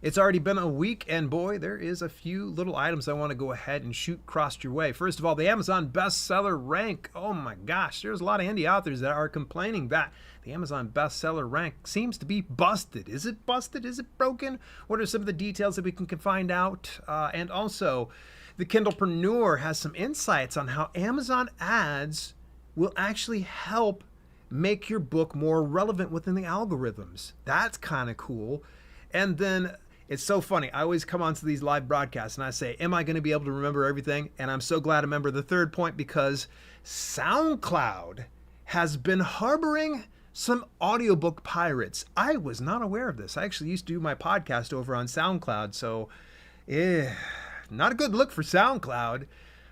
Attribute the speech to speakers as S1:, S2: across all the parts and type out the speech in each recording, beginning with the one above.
S1: It's already been a week, and boy, there is a few little items I want to go ahead and shoot across your way. First of all, the Amazon bestseller rank. Oh my gosh, there's a lot of indie authors that are complaining that the Amazon bestseller rank seems to be busted. Is it busted? Is it broken? What are some of the details that we can find out? And also, the Kindlepreneur has some insights on how Amazon ads will actually help make your book more relevant within the algorithms. That's kind of cool. And then it's so funny. I always come onto these live broadcasts and I say, am I going to be able to remember everything? And I'm so glad to remember the third point because SoundCloud has been harboring some audiobook pirates. I was not aware of this. I actually used to do my podcast over on SoundCloud. So, not a good look for SoundCloud.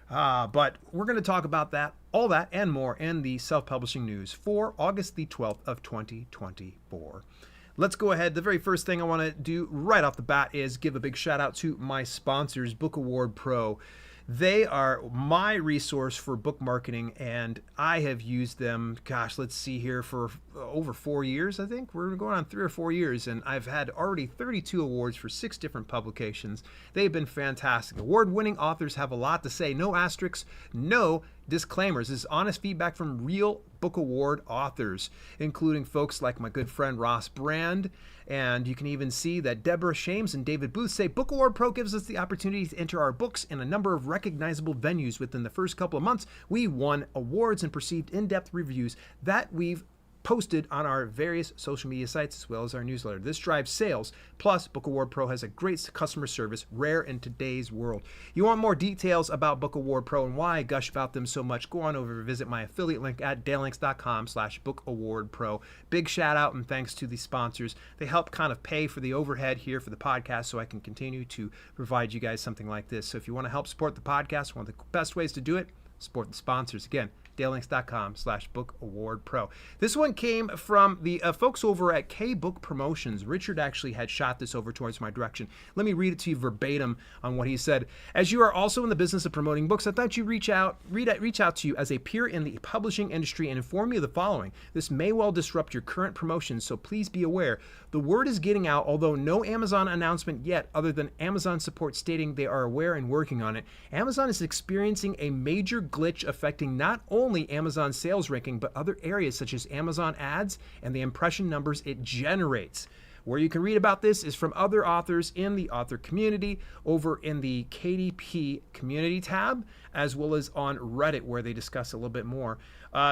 S1: But we're going to talk about that, all that and more in the self-publishing news for August the 12th of 2024. Let's go ahead. The very first thing I want to do right off the bat is give a big shout out to my sponsors, Book Award Pro. They are my resource for book marketing, and I have used them, gosh, let's see here, for over 4 years, I think. We're going on 3 or 4 years, and I've had already 32 awards for 6 different publications. They've been fantastic. Award-winning authors have a lot to say. No asterisks, no disclaimers. This is honest feedback from real book award authors, including folks like my good friend Ross Brand. And you can even see that Deborah Shames and David Booth say Book Award Pro gives us the opportunity to enter our books in a number of recognizable venues. Within the first couple of months, we won awards and received in-depth reviews that we've posted on our various social media sites as well as our newsletter. This drives sales. Plus, Book Award Pro has a great customer service, rare in today's world. You want more details about Book Award Pro and why I gush about them so much, go on over and visit my affiliate link at dalelinks.com/bookawardpro. Big shout out and thanks to the sponsors. They help kind of pay for the overhead here for the podcast so I can continue to provide you guys something like this. So if you want to help support the podcast, one of the best ways to do it, support the sponsors. Again, dalelinks.com/bookawardpro. This one came from the folks over at K-Book Promotions. Richard actually had shot this over towards my direction. Let me read it to you verbatim on what he said. As you are also in the business of promoting books, I thought you'd reach out to you as a peer in the publishing industry and inform you of the following. This may well disrupt your current promotions, so please be aware. The word is getting out, although no Amazon announcement yet other than Amazon support stating they are aware and working on it. Amazon is experiencing a major glitch affecting not only Amazon sales ranking, but other areas such as Amazon ads and the impression numbers it generates. Where you can read about this is from other authors in the author community over in the KDP community tab, as well as on Reddit where they discuss a little bit more.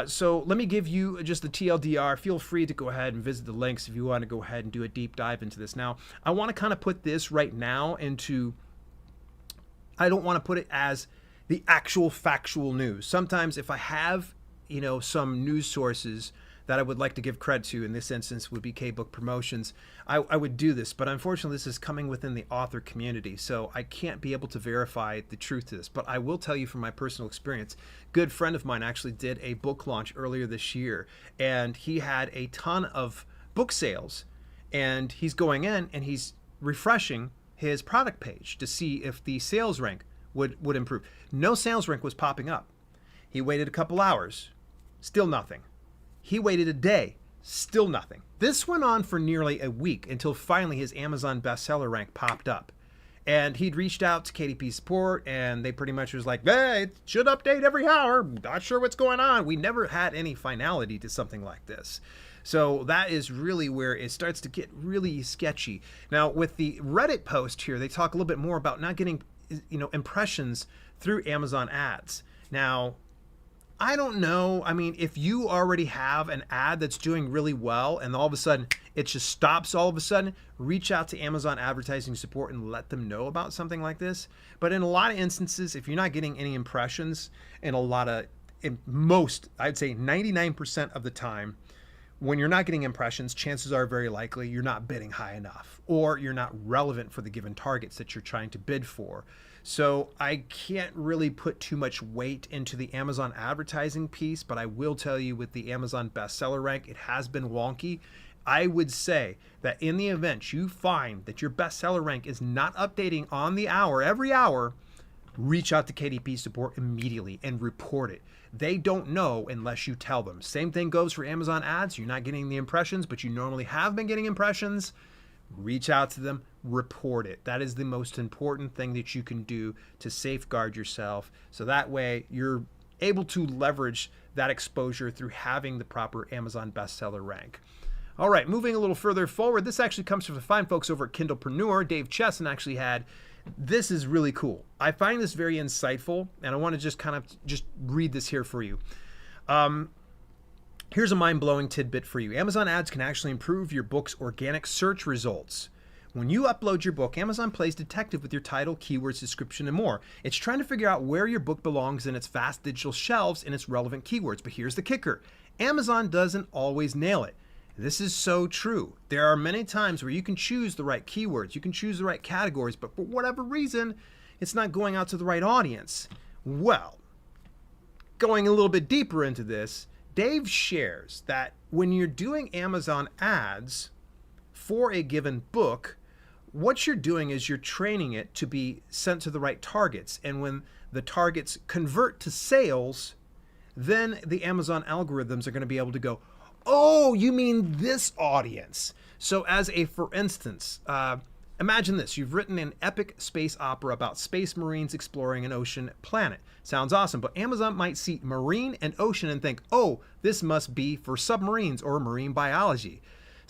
S1: So let me give you just the TLDR. Feel free to go ahead and visit the links if you want to go ahead and do a deep dive into this. Now, I want to kind of put this right now into, I don't want to put it as the actual factual news. Sometimes if I have, some news sources that I would like to give credit to, in this instance would be K-Book Promotions, I would do this. But unfortunately, this is coming within the author community, so I can't be able to verify the truth to this. But I will tell you from my personal experience, good friend of mine actually did a book launch earlier this year, and he had a ton of book sales, and he's going in and he's refreshing his product page to see if the sales rank would improve. No sales rank was popping up. He waited a couple hours, still nothing. He waited a day, still nothing. This went on for nearly a week until finally his Amazon bestseller rank popped up. And he'd reached out to KDP support and they pretty much was like, hey, it should update every hour. Not sure what's going on. We never had any finality to something like this. So that is really where it starts to get really sketchy. Now with the Reddit post here, they talk a little bit more about not getting impressions through Amazon ads. Now, I don't know. I mean, if you already have an ad that's doing really well and all of a sudden it just stops all of a sudden, reach out to Amazon advertising support and let them know about something like this. But in a lot of instances, if you're not getting any impressions, in most, I'd say 99% of the time, when you're not getting impressions, chances are very likely you're not bidding high enough or you're not relevant for the given targets that you're trying to bid for. So I can't really put too much weight into the Amazon advertising piece, but I will tell you with the Amazon bestseller rank, it has been wonky. I would say that in the event you find that your bestseller rank is not updating on the hour, every hour, reach out to KDP support immediately and report it. They don't know unless you tell them. Same thing goes for Amazon ads. You're not getting the impressions, but you normally have been getting impressions. Reach out to them, report it. That is the most important thing that you can do to safeguard yourself. So that way you're able to leverage that exposure through having the proper Amazon bestseller rank. All right, moving a little further forward, this actually comes from the fine folks over at Kindlepreneur. Dave Chesson actually had, this is really cool. I find this very insightful, and I want to just read this here for you. Here's a mind-blowing tidbit for you. Amazon ads can actually improve your book's organic search results. When you upload your book, Amazon plays detective with your title, keywords, description, and more. It's trying to figure out where your book belongs in its vast digital shelves and its relevant keywords. But here's the kicker. Amazon doesn't always nail it. This is so true. There are many times where you can choose the right keywords, you can choose the right categories, but for whatever reason, it's not going out to the right audience. Well, going a little bit deeper into this, Dave shares that when you're doing Amazon ads for a given book, what you're doing is you're training it to be sent to the right targets. And when the targets convert to sales, then the Amazon algorithms are going to be able to go, oh, you mean this audience. So for instance, imagine this. You've written an epic space opera about space marines exploring an ocean planet. Sounds awesome, but Amazon might see marine and ocean and think, oh, this must be for submarines or marine biology.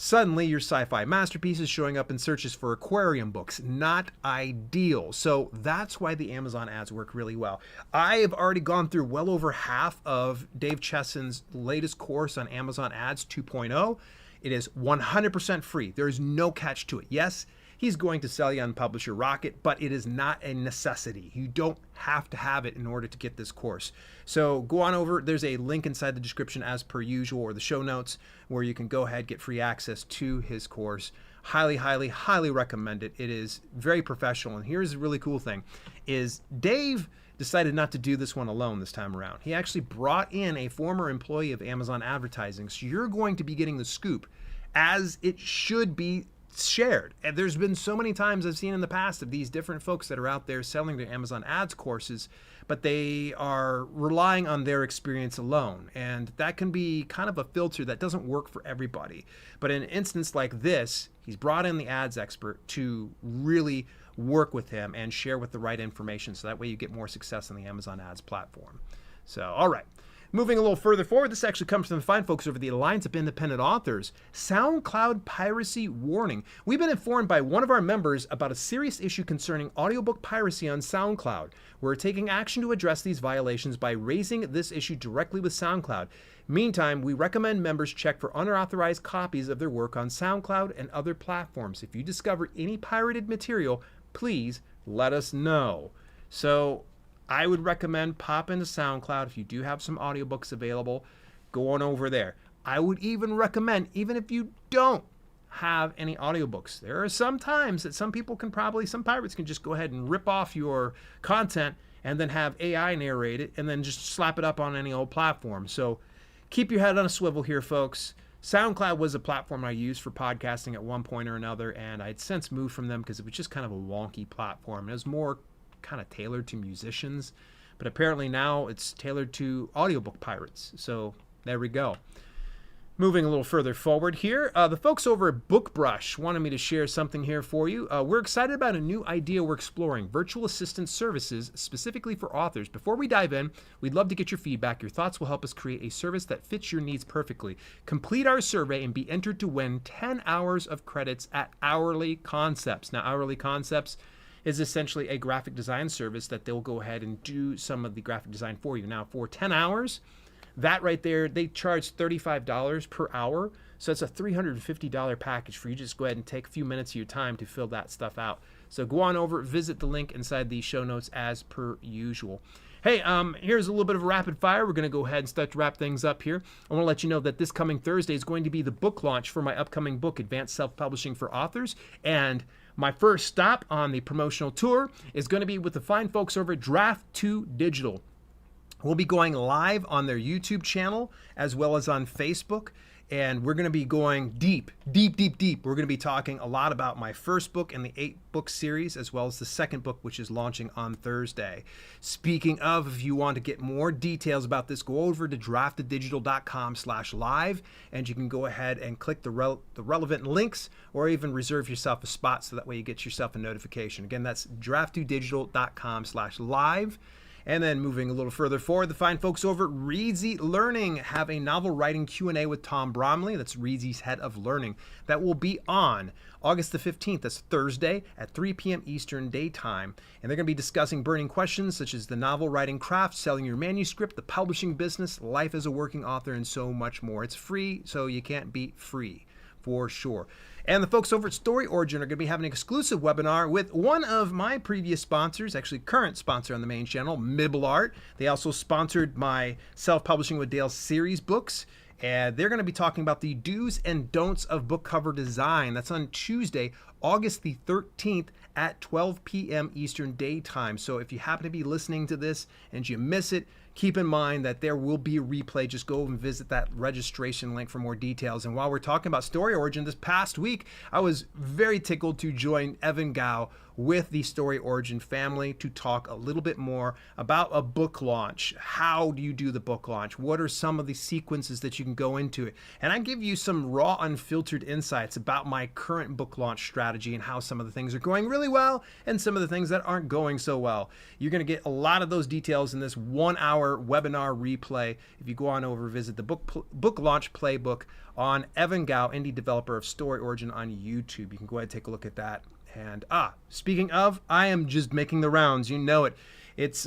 S1: Suddenly, your sci-fi masterpiece is showing up in searches for aquarium books. Not ideal. So that's why the Amazon ads work really well. I have already gone through well over half of Dave Chesson's latest course on Amazon Ads 2.0. It is 100% free. There is no catch to it. Yes, he's going to sell you on Publisher Rocket, but it is not a necessity. You don't have to have it in order to get this course. So go on over. There's a link inside the description as per usual, or the show notes, where you can go ahead, get free access to his course. Highly, highly, highly recommend it. It is very professional. And here's the really cool thing is Dave decided not to do this one alone this time around. He actually brought in a former employee of Amazon Advertising. So you're going to be getting the scoop as it should be shared. And there's been so many times I've seen in the past of these different folks that are out there selling their Amazon ads courses, but they are relying on their experience alone. And that can be kind of a filter that doesn't work for everybody. But in an instance like this, he's brought in the ads expert to really work with him and share with the right information. So that way you get more success on the Amazon ads platform. So, all right. Moving a little further forward, this actually comes from the fine folks over the Alliance of Independent Authors. SoundCloud piracy warning. We've been informed by one of our members about a serious issue concerning audiobook piracy on SoundCloud. We're taking action to address these violations by raising this issue directly with SoundCloud. Meantime, we recommend members check for unauthorized copies of their work on SoundCloud and other platforms. If you discover any pirated material, please let us know. So I would recommend pop into SoundCloud if you do have some audiobooks available. Go on over there. I would even recommend, even if you don't have any audiobooks, there are some times that some pirates can just go ahead and rip off your content and then have AI narrate it and then just slap it up on any old platform. So keep your head on a swivel here, folks. SoundCloud was a platform I used for podcasting at one point or another, and I'd since moved from them because it was just kind of a wonky platform. It was more kind of tailored to musicians, but apparently now it's tailored to audiobook pirates. So there we go. Moving a little further forward here, the folks over at BookBrush wanted me to share something here for you. We're excited about a new idea we're exploring, virtual assistant services specifically for authors. Before we dive in, we'd love to get your feedback. Your thoughts will help us create a service that fits your needs perfectly. Complete our survey and be entered to win 10 hours of credits at Hourly Concepts. Now, Hourly Concepts is essentially a graphic design service that they'll go ahead and do some of the graphic design for you. Now, for 10 hours, that right there, they charge $35 per hour. So it's a $350 package for you. Just go ahead and take a few minutes of your time to fill that stuff out. So go on over, visit the link inside the show notes as per usual. Hey, here's a little bit of a rapid fire. We're going to go ahead and start to wrap things up here. I want to let you know that this coming Thursday is going to be the book launch for my upcoming book, Advanced Self-Publishing for Authors. And my first stop on the promotional tour is going to be with the fine folks over at Draft 2 Digital. We'll be going live on their YouTube channel as well as on Facebook. And we're going to be going deep. We're going to be talking a lot about my first book in the 8-book series, as well as the second book, which is launching on Thursday. Speaking of, if you want to get more details about this, go over to drafteddigital.com/live, and you can go ahead and click the relevant links, or even reserve yourself a spot so that way you get yourself a notification. Again, that's drafteddigital.com/live. And then moving a little further forward, the fine folks over at Reedsy Learning have a novel writing Q&A with Tom Bromley. That's Reedsy's head of learning. That will be on August the 15th. That's Thursday at 3 p.m. Eastern Daytime. And they're going to be discussing burning questions such as the novel writing craft, selling your manuscript, the publishing business, life as a working author, and so much more. It's free, so you can't beat free for sure. And the folks over at Story Origin are going to be having an exclusive webinar with one of my previous sponsors, actually current sponsor on the main channel, Miblart. They also sponsored my Self-Publishing with Dale series books. And they're going to be talking about the do's and don'ts of book cover design. That's on Tuesday, August the 13th at 12 p.m. Eastern Daytime. So if you happen to be listening to this and you miss it, keep in mind that there will be a replay. Just go and visit that registration link for more details. And while we're talking about Story Origin, this past week, I was very tickled to join Evan Gao with the Story Origin family to talk a little bit more about a book launch. How do you do the book launch? What are some of the sequences that you can go into it? And I give you some raw, unfiltered insights about my current book launch strategy and how some of the things are going really well and some of the things that aren't going so well. You're going to get a lot of those details in this 1-hour webinar replay. If you go on over, visit the book launch playbook on Evan Gao, indie developer of Story Origin on YouTube. You can go ahead and take a look at that. And speaking of, I am just making the rounds. You know it. It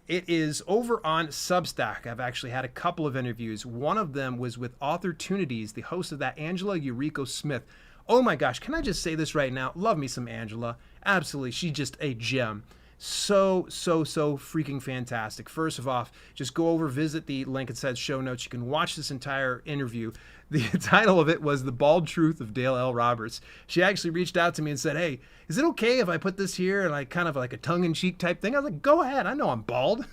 S1: is over on Substack. I've actually had a couple of interviews. One of them was with Authortunities, the host of that, Angela Eureka Smith. Oh my gosh, can I just say this right now? Love me some Angela. Absolutely, she's just a gem. So freaking fantastic. First of all, just go over, visit the link. It says show notes. You can watch this entire interview. The title of it was The Bald Truth of Dale L. Roberts. She actually reached out to me and said, hey, is it okay if I put this here and like kind of like a tongue-in-cheek type thing? I was like, go ahead. I know I'm bald.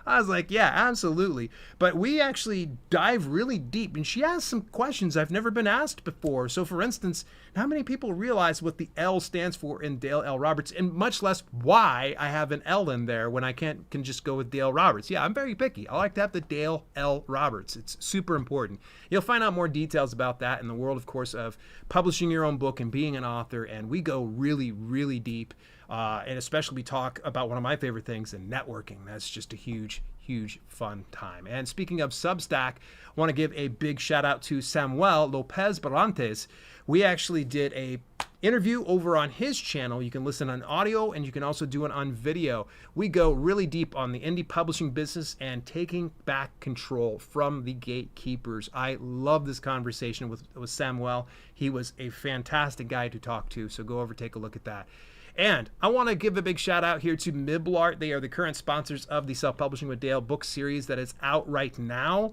S1: I was like, yeah, absolutely. But we actually dive really deep, and she asked some questions I've never been asked before. So for instance, how many people realize what the L stands for in Dale L. Roberts, and much less why I have an L in there when I can just go with Dale Roberts? Yeah, I'm very picky. I like to have the Dale L. Roberts. It's super important. You'll find out more details about that in the world, of course, of publishing your own book and being an author, and we go really, really deep. And especially we talk about one of my favorite things, and networking. That's just a huge fun time. And speaking of Substack, I want to give a big shout out to Samuel Lopez Barantes. We actually did a interview over on his channel. You can listen on audio and you can also do it on video. We go really deep on the indie publishing business and taking back control from the gatekeepers. I love this conversation with Samuel. He was a fantastic guy to talk to, so go over, take a look at that. And I want to give a big shout out here to Miblart. They are the current sponsors of the Self-Publishing with Dale book series that is out right now.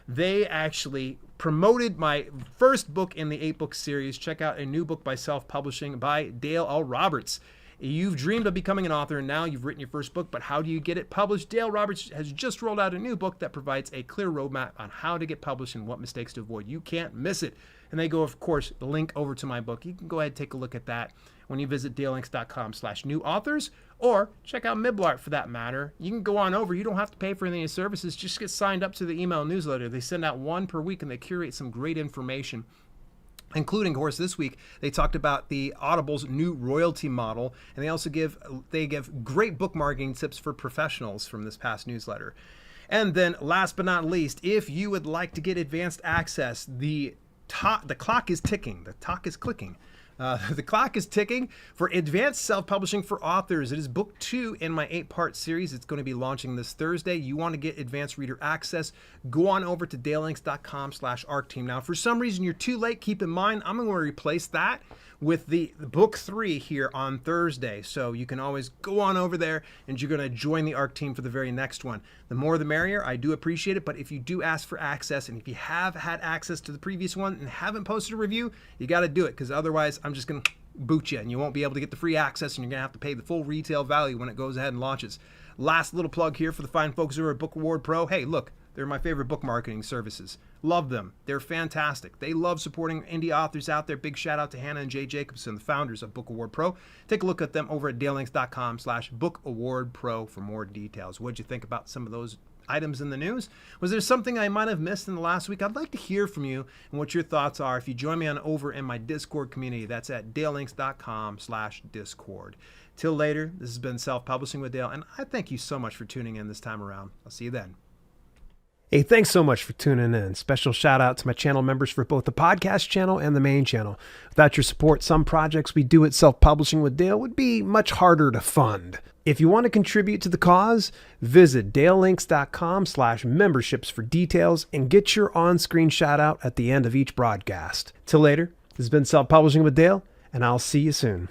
S1: They actually promoted my first book in the 8-book series. Check out a new book by Self-Publishing by Dale L. Roberts. You've dreamed of becoming an author, and now you've written your first book, but how do you get it published? Dale Roberts has just rolled out a new book that provides a clear roadmap on how to get published and what mistakes to avoid. You can't miss it. And they go, of course, the link over to my book. You can go ahead and take a look at that when you visit dalelinks.com/new authors, or check out Miblart for that matter. You can go on over. You don't have to pay for any of the services. Just get signed up to the email newsletter. They send out one per week, and they curate some great information, including, of course, this week they talked about the Audible's new royalty model, and they give great bookmarking tips for professionals from this past newsletter. And then last but not least, if you would like to get advanced access, the clock is ticking. The talk is clicking. The clock is ticking for Advanced Self-Publishing for Authors. It is book 2 in my 8-part series. It's going to be launching this Thursday. You want to get advanced reader access, go on over to dalelinks.com/arcteam. Now, if for some reason you're too late, keep in mind, I'm going to replace that with the book 3 here on Thursday. So you can always go on over there and you're going to join the ARC team for the very next one. The more the merrier. I do appreciate it, but if you do ask for access, and if you have had access to the previous one and haven't posted a review, you got to do it, because otherwise I'm just going to boot you and you won't be able to get the free access, and you're going to have to pay the full retail value when it goes ahead and launches. Last little plug here for the fine folks who are at Book Award Pro. Hey, look, They're my favorite book marketing services. Love them. They're fantastic. They love supporting indie authors out there. Big shout out to Hannah and Jay Jacobson, the founders of Book Award Pro. Take a look at them over at dalelinks.com/bookawardpro for more details. What'd you think about some of those items in the news? Was there something I might have missed in the last week? I'd like to hear from you and what your thoughts are if you join me on over in my Discord community. That's at dalelinks.com/discord. Till later, this has been Self-Publishing with Dale, and I thank you so much for tuning in this time around. I'll see you then. Hey, thanks so much for tuning in. Special shout out to my channel members for both the podcast channel and the main channel. Without your support, some projects we do at Self-Publishing with Dale would be much harder to fund. If you want to contribute to the cause, visit dalelinks.com/memberships for details and get your on-screen shout out at the end of each broadcast. Till later, this has been Self-Publishing with Dale, and I'll see you soon.